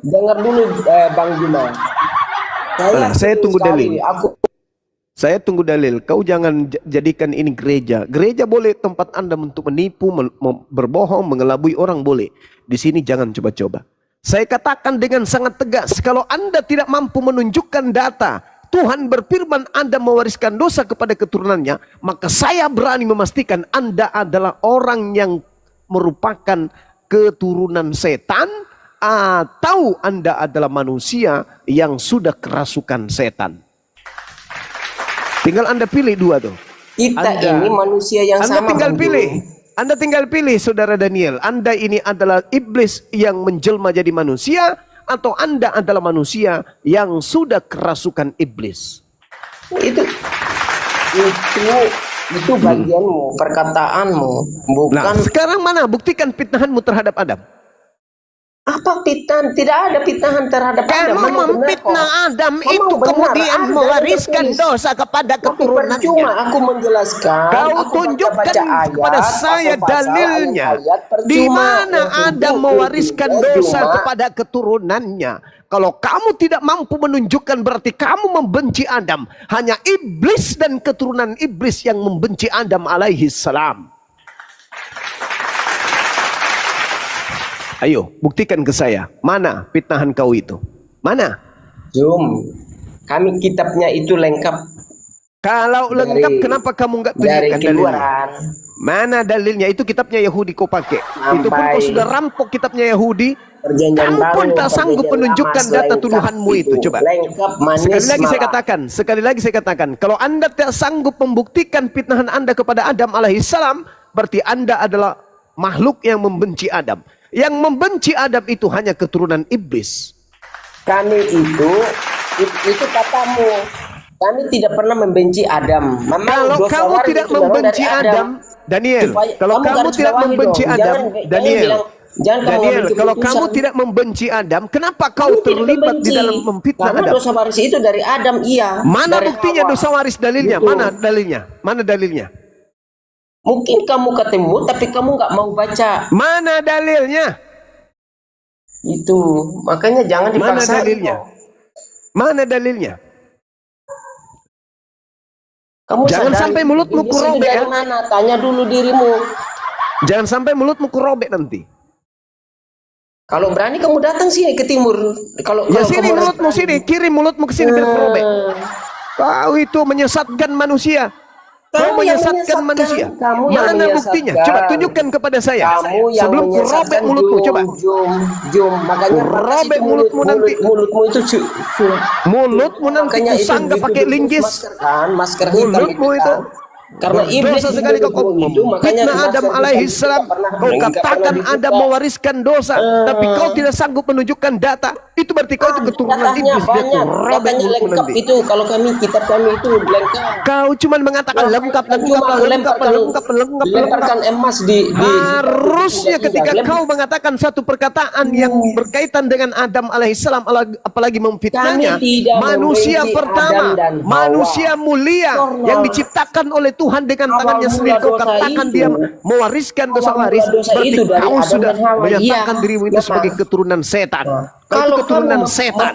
dengar dulu Bang Juma. Saya tunggu dalil. Aku Saya tunggu dalil. Kau jangan jadikan ini gereja. Gereja boleh tempat Anda untuk menipu, berbohong, mengelabui orang boleh. Di sini jangan coba-coba. Saya katakan dengan sangat tegas, kalau Anda tidak mampu menunjukkan data, Tuhan berfirman Anda mewariskan dosa kepada keturunannya, maka saya berani memastikan Anda adalah orang yang merupakan keturunan setan, atau Anda adalah manusia yang sudah kerasukan setan. Tinggal Anda pilih dua tuh. Kita ini manusia yang Anda sama. tinggal pilih. Anda tinggal pilih, Saudara Daniel. Anda ini adalah iblis yang menjelma jadi manusia, atau Anda adalah manusia yang sudah kerasukan iblis. Itu bagianmu, perkataanmu, bukan. Nah, sekarang mana buktikan fitnahanmu terhadap Adam? Apa fitnah? Tidak ada fitnahan terhadap Adam. Kamu memfitnah Adam itu kemudian mewariskan dosa kepada keturunannya. Percuma aku menjelaskan. Kau tunjukkan kepada saya dalilnya. Di mana Adam mewariskan dosa kepada keturunannya? Kalau kamu tidak mampu menunjukkan, berarti kamu membenci Adam. Hanya iblis dan keturunan iblis yang membenci Adam alaihi salam. Ayo, buktikan ke saya. Mana fitnahan kau itu? Mana? Zoom. Kami kitabnya itu lengkap. Kalau lengkap, kenapa kamu nggak tunjukkan dalilnya? Mana dalilnya? Itu kitabnya Yahudi kau pakai. Itu pun kau sudah rampok kitabnya Yahudi. Kamu pun tak sanggup menunjukkan data tuduhanmu itu. Coba. Sekali lagi saya katakan. Kalau Anda tak sanggup membuktikan fitnahan Anda kepada Adam alaihissalam, berarti Anda adalah makhluk yang membenci Adam. Yang membenci Adam itu hanya keturunan iblis. Kami itu katamu. Kami tidak pernah membenci Adam. Kalau kamu tidak membenci Adam, Daniel. Kalau kamu tidak membenci Adam, Daniel. Kalau kamu tidak membenci Adam, kenapa kau terlibat di dalam memfitnah Adam? Karena dosa waris itu dari Adam, iya. Mana buktinya dosa waris dalilnya? Mana dalilnya? Mana dalilnya? Mungkin kamu ketemu, tapi kamu nggak mau baca. Mana dalilnya? Itu, makanya jangan dipaksa. Mana dalilnya? Mana dalilnya? Kamu jangan sampai mulutmu kurobek ya. Mana? Tanya dulu dirimu. Jangan sampai mulutmu kurobek nanti. Kalau berani kamu datang sini ke timur. Ya sini mulutmu sini, kirim mulutmu ke sini biar kurobek. Kau itu menyesatkan manusia. Kau menyesatkan manusia. Mana buktinya? Coba tunjukkan kepada saya. Sebelum ku robek mulutmu, coba. Makanya robek mulutmu nanti. Mulutmu itu mulutmu nanti kusangga pakai linggis. Masker hitam mulutmu itu. Karena iblis sekali kau fitnah Adam alaihissalam. Kau katakan Adam mewariskan dosa, tapi kau tidak sanggup menunjukkan data. Itu berarti kau itu keturunan iblis. Lengkap itu. Kalau kitab kami itu lengkap. Kau cuma mengatakan lengkap. Lemparkan emas di harusnya ketika kau mengatakan satu perkataan yang berkaitan dengan Adam alaihissalam, apalagi memfitnahnya, manusia pertama, manusia mulia yang diciptakan oleh Tuhan dengan tangannya sendiri, kau katakan dia mewariskan dosa waris, berarti kau sudah menyatakan dirimu itu sebagai keturunan setan. Kau itu keturunan setan.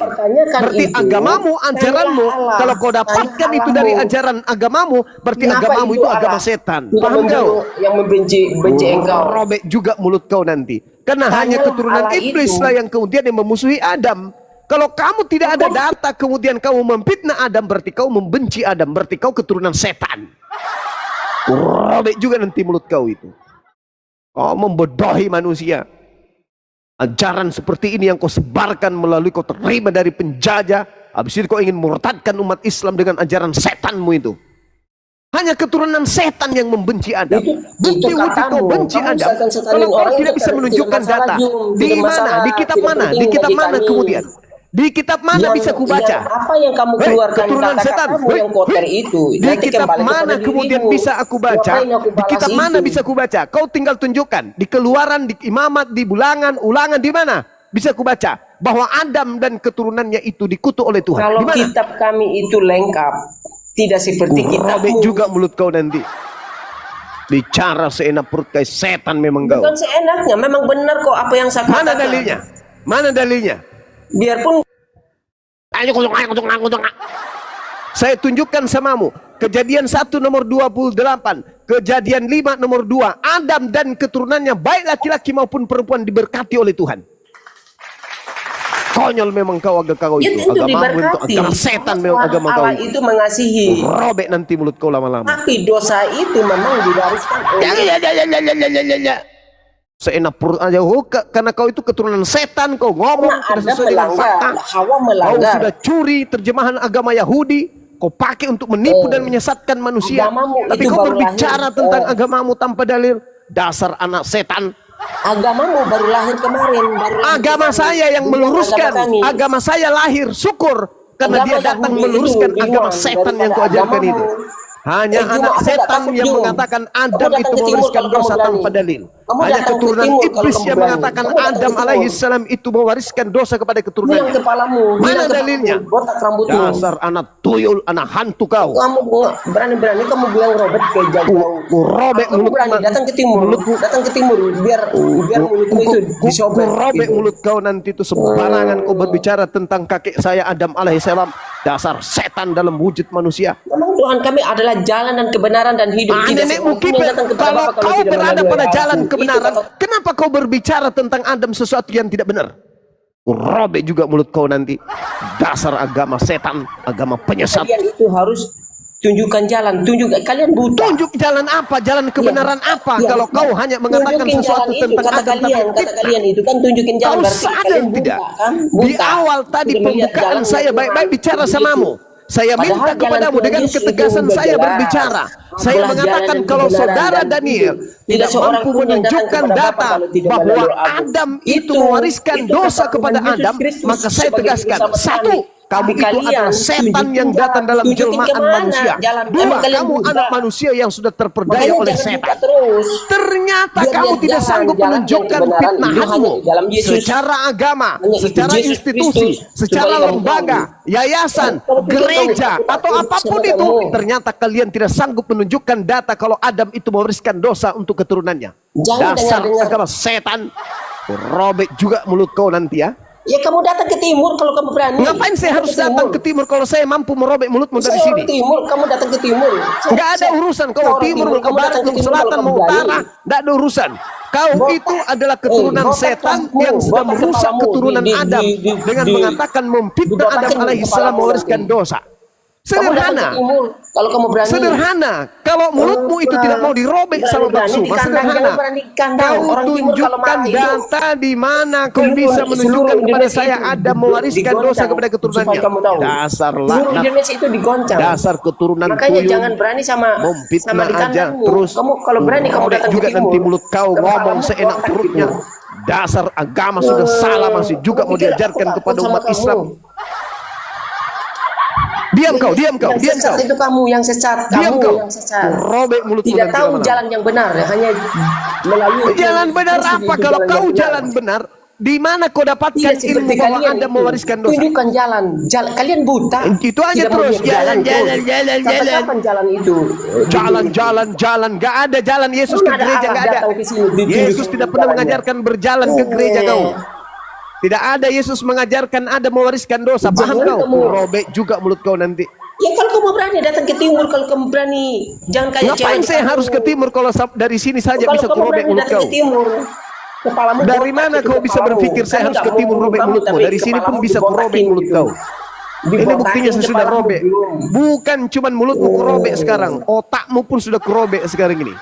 Berarti agamamu, ajaranmu, kalau kau dapatkan itu dari ajaran agamamu, berarti agamamu itu agama setan. Paham kau? Yang membenci engkau. Robek juga mulut kau nanti. Karena hanya keturunan iblis lah yang kemudian yang memusuhi Adam. Kalau kamu tidak ada data kemudian kamu memfitnah Adam, berarti kau membenci Adam, berarti kau keturunan setan. Robek juga nanti mulut kau itu. Kau membodohi manusia. Ajaran seperti ini yang kau sebarkan melalui kau terima dari penjajah. Habis itu kau ingin murtadkan umat Islam dengan ajaran setanmu itu. Hanya keturunan setan yang membenci Adam. Bukti kau benci Adam. Kalau kau tidak bisa menunjukkan data, di mana? Di kitab mana? Di kitab mana kemudian? Di kitab mana bisa kubaca? Apa yang kamu keluarkan keturunan setan yang kotor itu? Di kitab mana kemudian bisa aku baca? Di kitab mana bisa kubaca? Kau tinggal tunjukkan. Di Keluaran, di Imamat, di Ulangan di mana bisa kubaca bahwa Adam dan keturunannya itu dikutuk oleh Tuhan? Kalau kitab kami itu lengkap, tidak seperti kitabmu. Juga mulut kau nanti. Bicara seenak perut kayak setan memang kau. Bukan seenaknya, memang benar kok apa yang saya katakan. Mana dalilnya? Mana dalilnya? Biarpun saya tunjukkan samamu Kejadian 1 nomor 28, Kejadian 5 nomor 2, Adam dan keturunannya baik laki-laki maupun perempuan diberkati oleh Tuhan. Konyol memang kau agama ya, itu, agamamu itu agama setan memang agama kau. Allah itu mengasihi. Robek nanti mulut kau lama-lama. Tapi dosa itu memang diwariskan oleh seenak perut aja, karena kau itu keturunan setan, kau ngomong tidak sesuai dengan fakta. Hawa melanggar. Kau sudah curi terjemahan agama Yahudi, kau pakai untuk menipu dan menyesatkan manusia. Tapi kau berbicara tentang agamamu tanpa dalil. Dasar anak setan. Agamamu baru lahir kemarin. Agama saya yang meluruskan. Agama saya lahir, syukur. Karena dia datang meluruskan agama setan yang kau ajarkan itu. Hanya anak setan yang mengatakan Adam itu mewariskan dosa tanpa dalil. Hanya keturunan iblis yang mengatakan Adam alaihissalam itu mewariskan dosa kepada keturunannya. Mana dalilnya? Dasar anak tuyul, anak hantu kau. Kamu berani-berani kamu bilang Robert ke jauh. Robek mulut berani datang ke timur. Datang ke timur biar mulutmu itu disobek. Robek mulut kau nanti itu sembarangan kau berbicara tentang kakek saya Adam alaihissalam. Dasar setan dalam wujud manusia. Memang Tuhan kami adalah jalan dan kebenaran dan hidup. Nenekmu kiper, kalau kau berada pada jalan kebenaran, kenapa kau berbicara tentang Adam sesuatu yang tidak benar? Robek juga mulut kau nanti. Dasar agama setan, agama penyesat. Kalian itu harus tunjukkan jalan, kalian buta. Tunjuk jalan apa? Jalan kebenaran apa? Kalau kau hanya mengatakan sesuatu tentang Adam, kata kalian itu kan tunjukin jalan. Kau sadar tidak? Di awal tadi pembukaan saya baik-baik bicara samamu. Saya minta kepadamu dengan ketegasan saya berbicara. Saya mengatakan kalau saudara Daniel tidak mampu menunjukkan data bahwa Adam itu mewariskan dosa kepada Adam, maka saya tegaskan, satu, kamu itu adalah setan yang datang dalam jelmaan manusia. Dua, kamu anak manusia yang sudah terperdaya oleh setan. Ternyata kamu tidak sanggup menunjukkan fitnahanmu secara agama, secara institusi, secara lembaga, yayasan, gereja, atau apapun itu. Ternyata kalian tidak sanggup menunjukkan data kalau Adam itu mewariskan dosa untuk keturunannya. Dasar agama setan. Robek juga mulut kau nanti ya. Ya kamu datang ke timur kalau kamu berani. Ngapain saya harus datang ke timur kalau saya mampu merobek mulutmu dari sini? Timur, kamu datang ke timur. Enggak ada urusan kau timur, mau ke barat, mau ke selatan, mau utara, enggak ada urusan. Kau itu adalah keturunan setan yang sedang merusak keturunan Adam dengan mengatakan memfitnah Adam alaihissalam mewariskan dosa. Sederhana. Kalau kamu berani. Sederhana. Kalau mulutmu itu tidak mau dirobek sama bakso, sederhana. Kau tunjukkan data di mana kau bisa menunjukkan kepada saya Adam mewariskan dosa kepada keturunannya. Dasar laknat. Itu digoncang. Dasar keturunan tuyul. Makanya jangan berani sama aja. Terus kamu kalau berani kamu datang juga nanti mulut kau ngomong seenak perutnya. Dasar agama sudah salah, masih juga mau diajarkan kepada umat Islam. Diam kau. Itu kamu yang sesat. Diam kau. Yang sesat. Robek mulutmu. Tidak tahu jalan yang benar, hanya melalui jalan benar apa? Kalau kau jalan benar, di mana kau dapatkan ilmu bahwa Anda mewariskan dosa? Tunjukkan jalan. Kalian buta. Itu aja terus. Jalan. Kapan jalan itu? Jalan. Gak ada jalan Yesus ke gereja, gak ada. Yesus tidak pernah mengajarkan berjalan ke gereja kau. Tidak ada Yesus mengajarkan ada mewariskan dosa. Paham kau? Robek juga mulut kau nanti. Ya kalau kamu berani datang ke timur, kalau kamu berani jangan kayak ngapain saya harus ke timur kalau dari sini saja bisa robek mulut kau? Dari mana kau bisa berpikir saya harus ke timur robek mulutmu? Dari sini pun bisa robek mulut kau. Ini buktinya saya sudah robek. Bukan cuma mulutmu robek sekarang, otakmu pun sudah robek sekarang ini.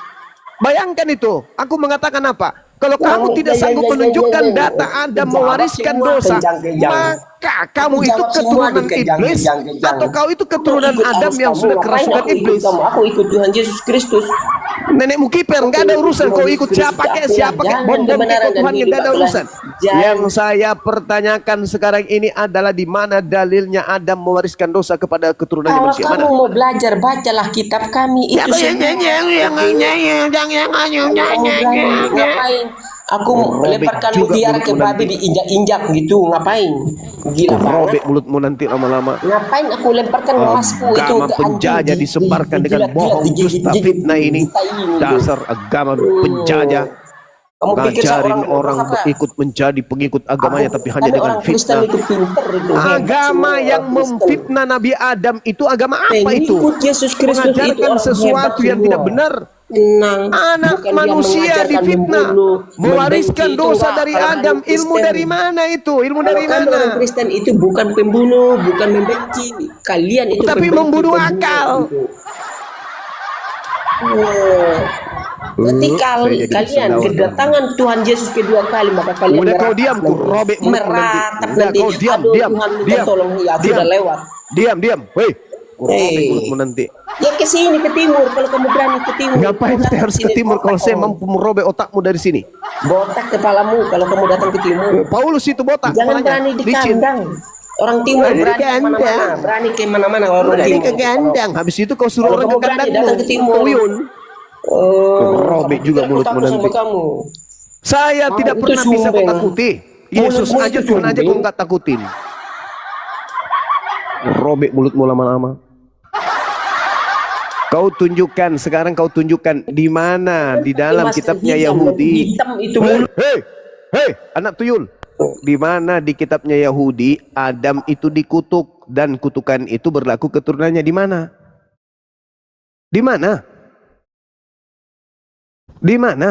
Bayangkan itu. Aku mengatakan apa? Kalau kamu tidak sanggup menunjukkan data Anda mewariskan dosa, maka kamu itu keturunan iblis, atau kau itu keturunan Adam yang sudah kerasukan iblis. Aku ikut Tuhan Yesus Kristus. Nenekmu kiper, nggak ada urusan. Kau ikut siapa kayak bom Tuhan, nggak ada urusan. Yang saya pertanyakan sekarang ini adalah di mana dalilnya Adam mewariskan dosa kepada keturunan manusia? Kalau kamu mau belajar, bacalah kitab kami. Itu ngapain? Aku lemparkan mutiara ke babi diinjak-injak gitu, ngapain? Gila banget. Robek mulutmu nanti lama-lama. Ngapain aku lemparkan emasku itu agama penjajah disebarkan dengan bohong, dusta, fitnah ini. Dasar agama penjajah. Kamu pikir ngajarin orang apa? ikut menjadi pengikut agamanya, tapi hanya Tapi dengan orang Kristen fitnah. itu pinter itu. Agama Hebat yang semua orang Kristen. memfitnah Nabi Adam itu agama apa itu? Pengikut Yesus Kristus itu Mengajarkan orang sesuatu hebat yang tidak semua. benar. Tenang. Anak Bukan dia manusia mengajarkan difitnah, membunuh, mewariskan membenci, itu dosa enggak. dari Kalau Adam. orang Ilmu Kristen. dari mana itu? Ilmu Kalau dari kami mana? orang Kristen itu bukan pembunuh, bukan membenci. Kalian itu Tapi pembenci, membunuh pembunuh akal. gitu. Oh. Berarti saya jadi kalian sendawa. kedatangan Tuhan Yesus kedua kali, maka kalian Udah kau meratap diam, ku nanti. robek mulut nanti. Meratap Udah nanti. kau diam, Aduh, diam, Tuhan minta diam, tolong, ya diam. sudah lewat. Diam. Woi, ku robek Eh. mulutmu nanti. Ya ke sini ke timur kalau kamu berani ke timur. Ngapain Kau saya datang harus ke sini, timur kalau botak saya kau. mampu merobek otakmu dari sini? Botak kepalamu kalau kamu datang ke timur. Paulus itu botak. Jangan kepalanya. berani di Licin. kandang. Orang timur Berani di berani kandang. kemana-mana. Berani ke mana-mana orang Berani timur. ke kandang. Habis itu kau suruh Kalau orang ke kamu berani kandangmu. datang ke timur. Tuyul. Oh, Robek kamu juga pikir aku mulutmu takut sama nanti. kamu. Saya Ah, tidak itu pernah bisa kau sumbeng. takuti. Yesus Mulutmu aja, itu Tuhan aja kau sumbeng. nggak takutin. Robek mulutmu lama-lama. Kau tunjukkan, sekarang kau tunjukkan di mana di dalam Masker kitabnya hitam, Yahudi. hitam itu mulut. Hei, anak tuyul. Di mana di kitabnya Yahudi Adam itu dikutuk dan kutukan itu berlaku keturunannya di mana? Di mana? Di mana?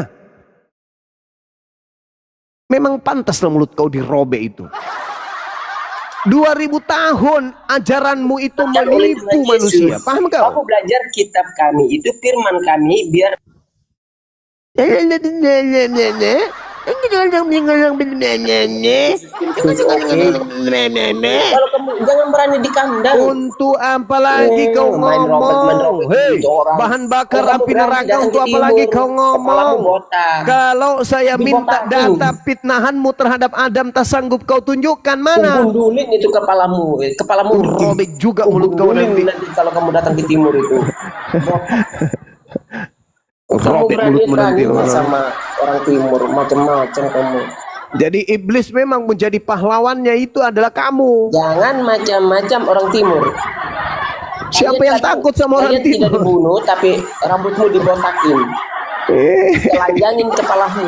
Memang pantaslah mulut kau dirobek itu. 2000 tahun ajaranmu itu Dan oleh menipu Tuhan manusia. Yesus, Paham kamu kau? belajar kitab kami itu firman kami biar kalau kamu jangan berani di kandang. Untuk apa lagi kau main ngomong? robek Hei, gitu orang. bahan bakar Kalau kamu api berani neraka datang untuk ke apa lagi timur, kau kepalamu ngomong? botak. Kalau saya minta Dibotakin. data fitnahanmu terhadap Adam tak sanggup kau tunjukkan mana? Gundulin itu kepalamu, kepalamu Robek juga mulut kau gundulin nanti. kalau kamu datang ke timur itu. Kamu Robek mulutmu nanti. berani sama orang timur macam-macam kamu. Jadi iblis memang menjadi pahlawannya itu adalah kamu. Jangan macam-macam orang timur. Siapa yang takut sama orang kalian tidak timur? dibunuh tapi rambutmu dibotakin. Telanjangin kepalamu.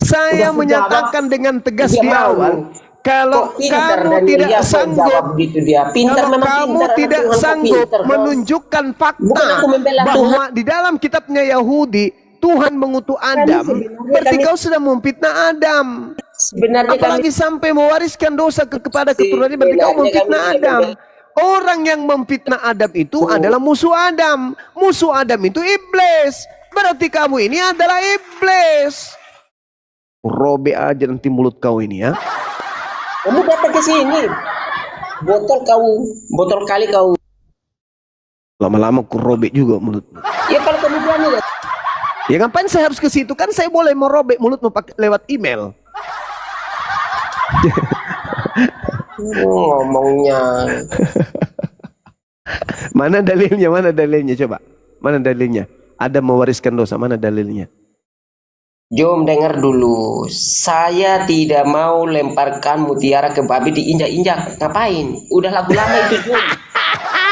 Saya Udah menyatakan dengan tegas Dia di malu. awal, kalau Kok pintar kamu dan tidak dia sanggup, jawab gitu dia. Pintar kalau memang kamu pintar, anak tidak Tuhan kok sanggup pintar, kok. menunjukkan fakta Bukan aku membela bahwa di dalam kitabnya Yahudi Tuhan mengutuk Adam, sebenarnya berarti kami- kau sudah memfitnah Adam. Sebenarnya Apalagi sampai mewariskan dosa kepada keturunannya, berarti kau Sebenarnya memfitnah kami tidak Adam. Orang yang memfitnah Adam itu adalah musuh Adam. Musuh Adam itu iblis. Berarti kamu ini adalah iblis. Robek aja nanti mulut kau ini ya. kamu datang ke sini. Botol kali kau. Lama-lama ku robek juga mulutmu. Ya kalau kamu berani lah. Ya ngapain saya harus ke situ? Kan saya boleh merobek mulutmu lewat email. Ngomongnya. Mana dalilnya? Mana dalilnya? Coba. Mana dalilnya? Ada mewariskan dosa. Mana dalilnya? Jom dengar dulu. Saya tidak mau lemparkan mutiara ke babi diinjak-injak. Ngapain? Udah lagu lama itu Jom.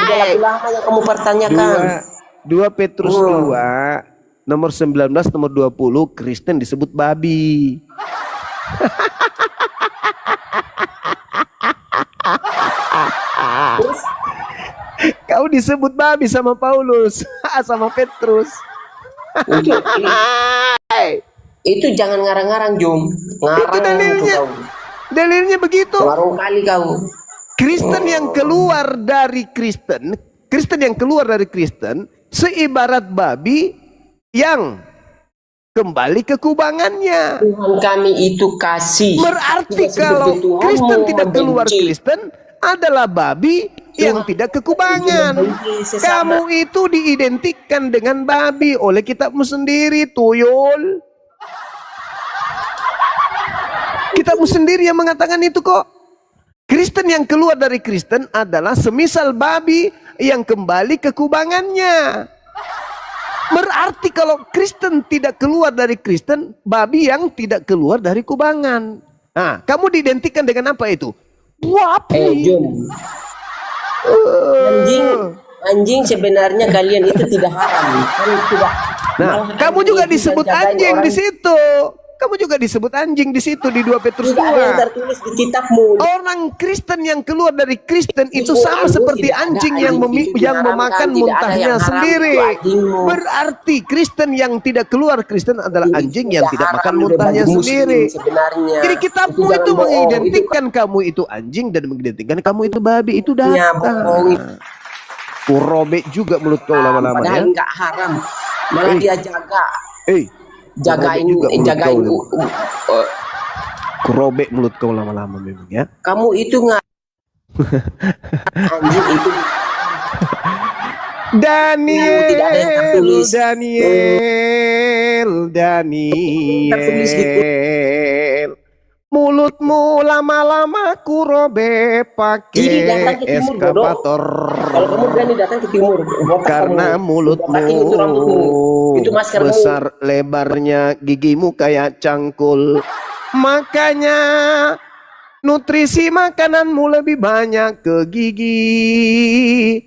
Udah lagu lama yang kamu pertanyakan. 2 Petrus 2 nomor 19 nomor 20 Kristen disebut babi. Kau disebut babi sama Paulus, sama Petrus. Itu jangan ngarang-ngarang Jom. Itu dalilnya. kau. Dalilnya begitu. Warung kali kau. Kristen yang keluar dari Kristen, Kristen yang keluar dari Kristen, seibarat babi yang kembali ke kubangannya. Tuhan kami itu kasih. Berarti Tidak kalau seperti Tuhanmu Kristen tidak keluar membenci. Kristen adalah babi yang tidak ke kubangan. membenci sesama. Kamu itu diidentikan dengan babi oleh kitabmu sendiri, tuyul. Kitabmu sendiri yang mengatakan itu kok. Kristen yang keluar dari Kristen adalah semisal babi yang kembali ke kubangannya. Berarti kalau Kristen tidak keluar dari Kristen, babi yang tidak keluar dari kubangan. Nah, kamu diidentikan dengan apa itu? Wapi. Jom. Anjing. Anjing sebenarnya kalian itu tidak haram, kan tidak. Nah, Malah kamu anjing juga itu disebut jagain anjing orang. di situ. Kamu juga disebut anjing di situ di 2 Petrus Tidak ada yang 2. tertulis di kitabmu. Orang Kristen yang keluar dari Kristen itu Itu sama anjing, seperti tidak ada anjing anjing itu yang diharamkan, memakan tidak ada muntahnya yang haram sendiri. itu anjingmu. Berarti Kristen yang tidak keluar Kristen adalah Itu anjing yang tidak haram makan udah muntahnya bagi muslim sendiri. sebenarnya. Jadi Itu kitabmu jangan itu bohong. mengidentikan kamu itu anjing dan mengidentikan kamu itu babi. Itu Itu ya, bohong. data. Kurobek juga mulut kau lama-lama ya. Padahal enggak haram, malah dia jaga, jagain, kurobek juga mulut jagain. kau. Kurobek mulut kau lama-lama memang ya. Kamu itu nggak anjing itu. Tidak ada yang tertulis. Daniel. Mulutmu lama-lama kurobek Jadi datang pakai ke timur, eskavator. Kalau kamu berani datang ke timur, Karena mulutmu itu maskermu. besar lebarnya, gigimu kayak cangkul. Makanya nutrisi makananmu lebih banyak ke gigi,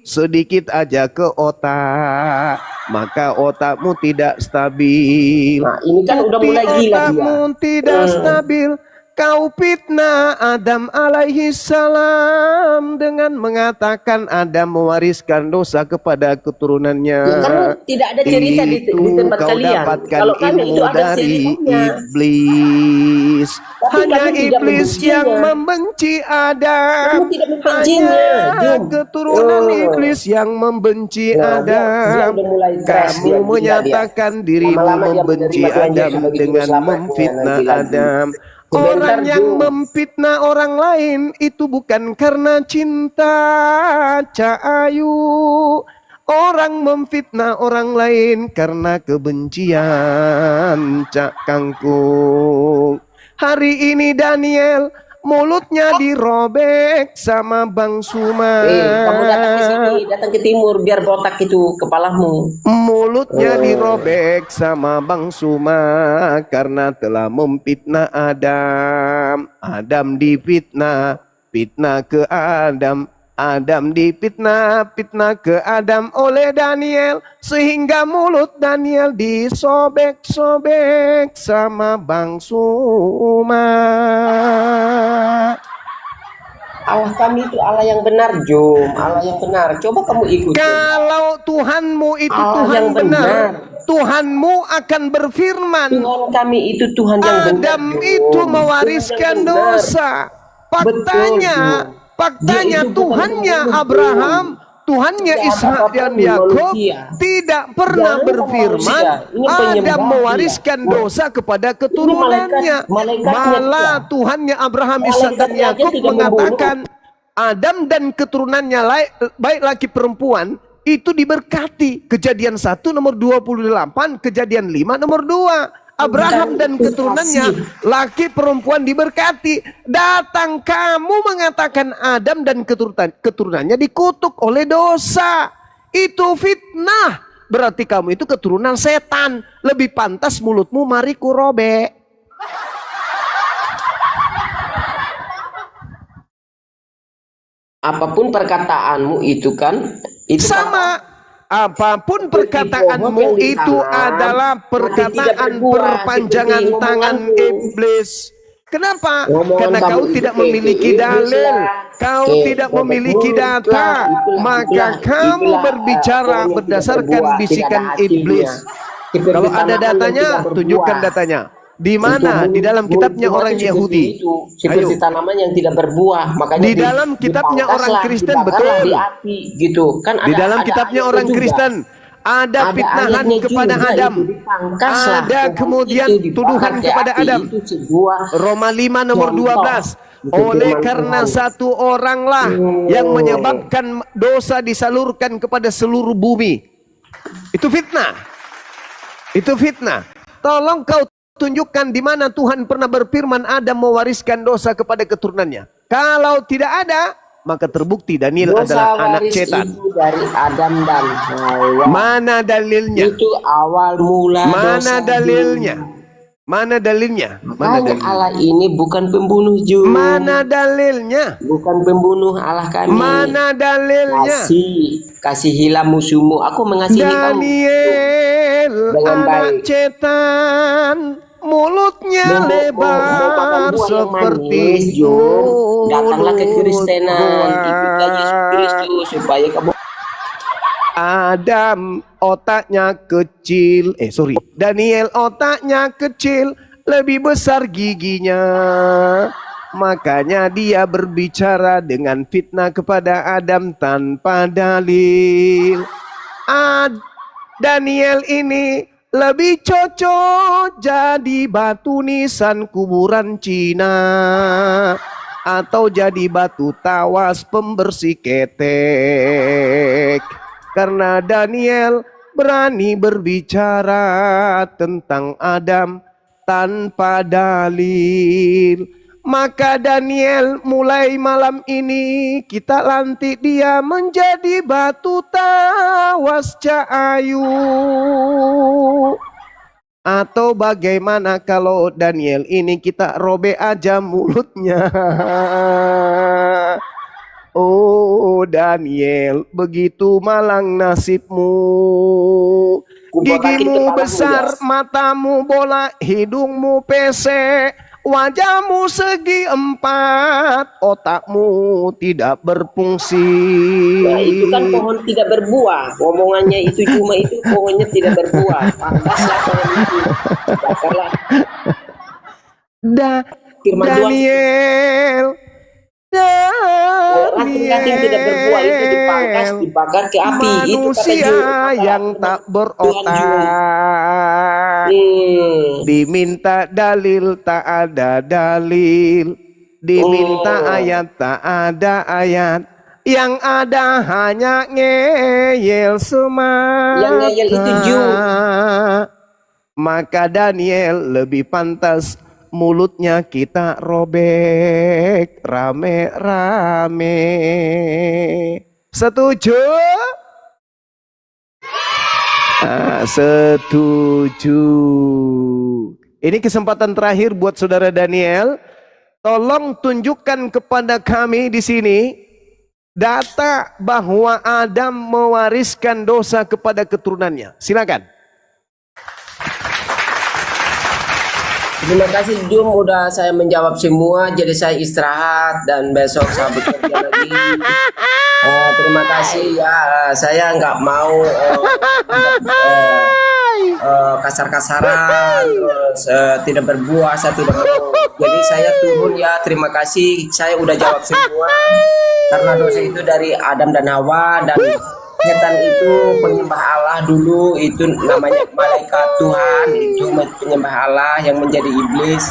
sedikit aja ke otak. Maka otakmu tidak stabil. Nah, ini kan udah mulai gila dia. Otakmu tidak stabil. Kau fitnah Adam alaihi salam dengan mengatakan Adam mewariskan dosa kepada keturunannya. Ya, kan tidak ada cerita di tempat kau kalian. dapatkan Kalau kami ilmu itu ada dari ceritanya. iblis. Tapi Hanya kami tidak iblis yang membencinya. membenci Adam. Kamu tidak membencinya, Hanya Jum. keturunan iblis yang membenci Nah, dia Adam. udah mulai crash, dia Kamu gila menyatakan dirimu Lama-lama dia membenci menerima Tuhan Adam Yesus sebagai dengan juru selamatnya memfitnah nanti lagi. Adam. Sebentar, Orang yang Jum. memfitnah orang lain itu bukan karena cinta, Cak Ayu. Orang memfitnah orang lain karena kebencian, Cak Kangkung. Hari ini Daniel mulutnya dirobek sama Bang Suma. Kamu datang ke sini, datang ke timur biar botak itu kepalamu. Mulutnya dirobek sama Bang Suma karena telah memfitnah Adam. Adam difitnah, fitnah ke Adam. Adam difitnah, fitnah ke Adam oleh Daniel. Sehingga mulut Daniel disobek-sobek sama Bang Suma. Allah kami itu Allah yang benar, Jom. Allah yang benar. Coba kamu ikuti. Kalau Tuhanmu itu Allah Tuhan yang benar, benar. Tuhanmu akan berfirman. Tuhan kami itu Tuhan yang benar. Adam Jom. itu mewariskan Tuhan yang benar. dosa. Faktanya, Betul, faktanya Dia itu Tuhannya bukan Abraham, Tuhannya Tidak ada Ishak apa-apa dan di Yakub manusia. tidak pernah Jangan berfirman manusia. Ini Adam penyembah mewariskan dia. dosa kepada keturunannya. malaikatnya Malah dia. Tuhannya Abraham, Ishak dan Malaikatnya aja Yakub tidak mengatakan Adam dan keturunannya baik laki perempuan itu diberkati. Kejadian 1 nomor 28, Kejadian 5 nomor 2. Abraham dan keturunannya laki perempuan diberkati. Datang kamu mengatakan Adam dan keturunannya dikutuk oleh dosa. Itu fitnah. Berarti kamu itu keturunan setan. Lebih pantas mulutmu mari kurobek. Apapun perkataanmu itu kan itu sama. Apapun perkataanmu itu adalah perkataan perpanjangan tangan iblis. Kenapa? Karena kau tidak memiliki dalil, kau tidak memiliki data, maka kamu berbicara berdasarkan bisikan iblis. Kalau ada datanya, tunjukkan datanya. Di mana? Di dalam kitabnya orang Yahudi. Seperti tanaman yang tidak berbuah, makanya di dalam kitabnya orang Kristen, betul. Di api, gitu. Kan Di dalam kitabnya orang Kristen ada fitnahan kepada Adam. Ada kemudian tuduhan kepada Adam. Roma 5 nomor 12. Oleh karena satu oranglah yang menyebabkan dosa disalurkan kepada seluruh bumi. Itu fitnah. Itu fitnah. Tolong kau tunjukkan di mana Tuhan pernah berfirman Adam mewariskan dosa kepada keturunannya. Kalau tidak ada, maka terbukti Daniel adalah anak setan. Itu dari Adam dan Hawa. Mana dalilnya? Itu awal mula Mana dosa dalilnya? Mana dalilnya? Mana Makanya dalilnya? Allah ini bukan pembunuh Jum. Mana dalilnya? Bukan pembunuh Allah kami. Mana dalilnya? Kasihilah musuhmu. Aku mengasihi kamu Daniel, dengan anak baik. cetan, mulutnya Mau makan lebar buah yang seperti manis, Jum. Datanglah ke Kristenan, ikutlah Yesus Kristus supaya kamu. Adam otaknya kecil, Daniel otaknya kecil, lebih besar giginya. Makanya dia berbicara dengan fitnah kepada Adam tanpa dalil. Daniel ini lebih cocok jadi batu nisan kuburan Cina atau jadi batu tawas pembersih ketek. Karena Daniel berani berbicara tentang Adam tanpa dalil. Maka Daniel mulai malam ini kita lantik dia menjadi batu tawas cahayu. Atau bagaimana kalau Daniel ini kita robek aja mulutnya. Oh Daniel, begitu malang nasibmu. Gigimu besar, matamu bola, hidungmu pesek, wajahmu segi empat, otakmu tidak berfungsi. Nah, itu kan pohon tidak berbuah. Omongannya itu cuma itu pohonnya tidak berbuah. Pantaslah pohon itu. Bakarlah. Daniel. Ranting-ranting tidak berbuah itu dipangkas, dibakar ke api. Manusia itu yang tak berotak. Diminta dalil tak ada dalil, diminta ayat tak ada ayat, yang ada hanya ngeyel semata. Yang ngeyel itu Jum. Maka Daniel lebih pantas mulutnya kita robek rame-rame. Setuju? Setuju. Ini kesempatan terakhir buat saudara Daniel. Tolong tunjukkan kepada kami di sini data bahwa Adam mewariskan dosa kepada keturunannya. Silakan. Terima kasih Jum, udah saya menjawab semua, jadi saya istirahat dan besok saya bekerja lagi. Terima kasih ya, saya nggak mau kasar-kasaran, terus tidak berbuah, saya tidak mau. Jadi saya turun ya, terima kasih, saya udah jawab semua. Karena dosa itu dari Adam dan Hawa, dan setan itu penyembah Allah dulu, itu namanya malaikat Tuhan, itu penyembah Allah yang menjadi iblis.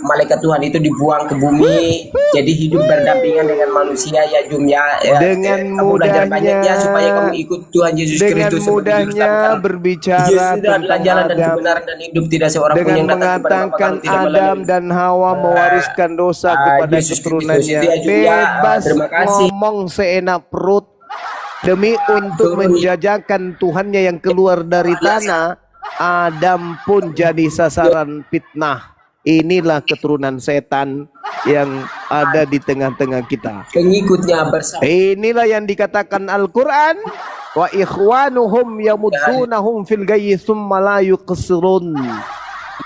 Malaikat Tuhan itu dibuang ke bumi, jadi hidup berdampingan dengan manusia ya Jum ya. Dengan kamu belajar banyak ya supaya kamu ikut Tuhan Yesus Kristus. Dengan mudahnya berbicara tentang jalan dan kebenaran dan hidup, tidak seorang pun yang datang kepada Bapa kalau tidak melalui. Adam dan Hawa mewariskan dosa kepada keturunannya. Bebas ngomong seenak perut demi untuk menjajakan Tuhannya yang keluar dari tanah. Adam pun jadi sasaran fitnah. Inilah keturunan setan yang ada di tengah-tengah kita. Pengikutnya bersama. Inilah yang dikatakan Al-Quran. Wa ikhwanuhum yamuddunahum fil gayyi tsumma la yuqsirun.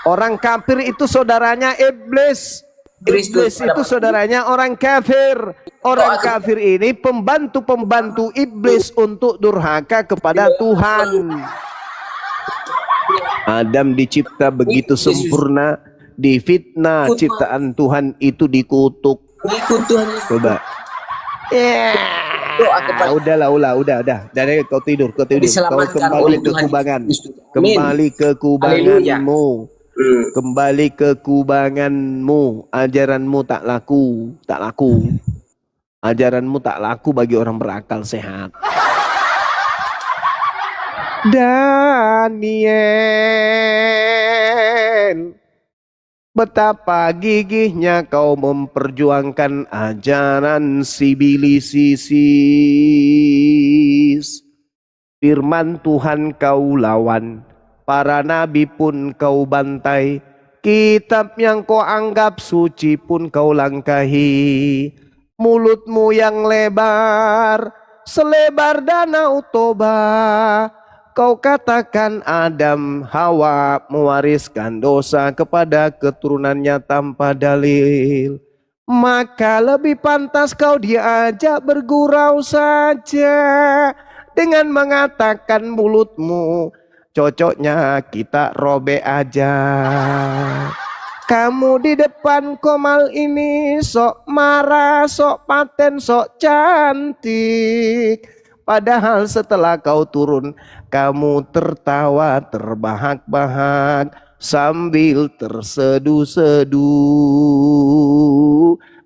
Orang kafir itu saudaranya iblis. Iblis itu saudaranya orang kafir. Orang kafir ini pembantu-pembantu iblis untuk durhaka kepada Tuhan. Adam dicipta begitu sempurna, difitnah, ciptaan Tuhan itu dikutuk. Coba. Udah. Dari kau tidur. Kau kembali ke kubangan. Kembali ke kubanganmu. Kembali ke kubanganmu. Ajaranmu tak laku. Ajaranmu tak laku bagi orang berakal sehat. Daniel, betapa gigihnya kau memperjuangkan ajaran sibilisis. Firman Tuhan kau lawan, Para nabi pun kau bantai, kitab yang kau anggap suci pun kau langkahi. Mulutmu yang lebar, selebar danau Toba, kau katakan Adam Hawa mewariskan dosa kepada keturunannya tanpa dalil. Maka lebih pantas kau diajak bergurau saja dengan mengatakan mulutmu, cocoknya kita robek aja. Kamu di depan Komal ini sok marah, sok paten, sok cantik. Padahal setelah kau turun, kamu tertawa terbahak-bahak sambil terseduh-seduh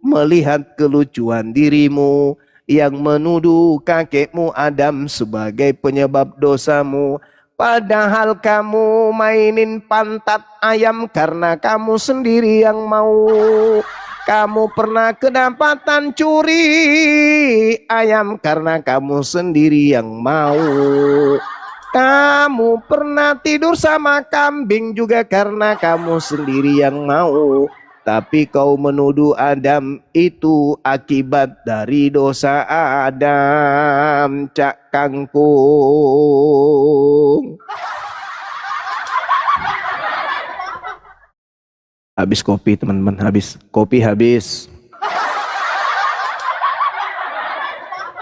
melihat kelucuan dirimu yang menuduh kakekmu Adam sebagai penyebab dosamu. Padahal kamu mainin pantat ayam karena kamu sendiri yang mau. Kamu pernah kedapatan curi ayam karena kamu sendiri yang mau. Kamu pernah tidur sama kambing juga karena kamu sendiri yang mau. Tapi kau menuduh Adam itu akibat dari dosa Adam, Cak Kangkung. Habis kopi teman-teman, habis kopi habis.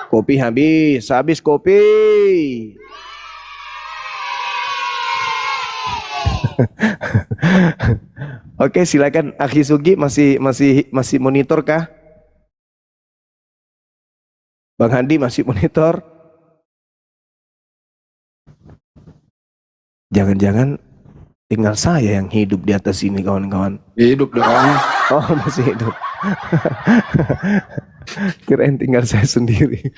Kopi habis kopi. Oke, silakan Akhi Sugi, masih monitor kah? Bang Handi masih monitor? Jangan-jangan tinggal saya yang hidup di atas ini, kawan-kawan. Hidup dong. Oh, masih hidup. Kirain tinggal saya sendiri.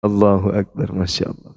Allahu Akbar, Masya Allah.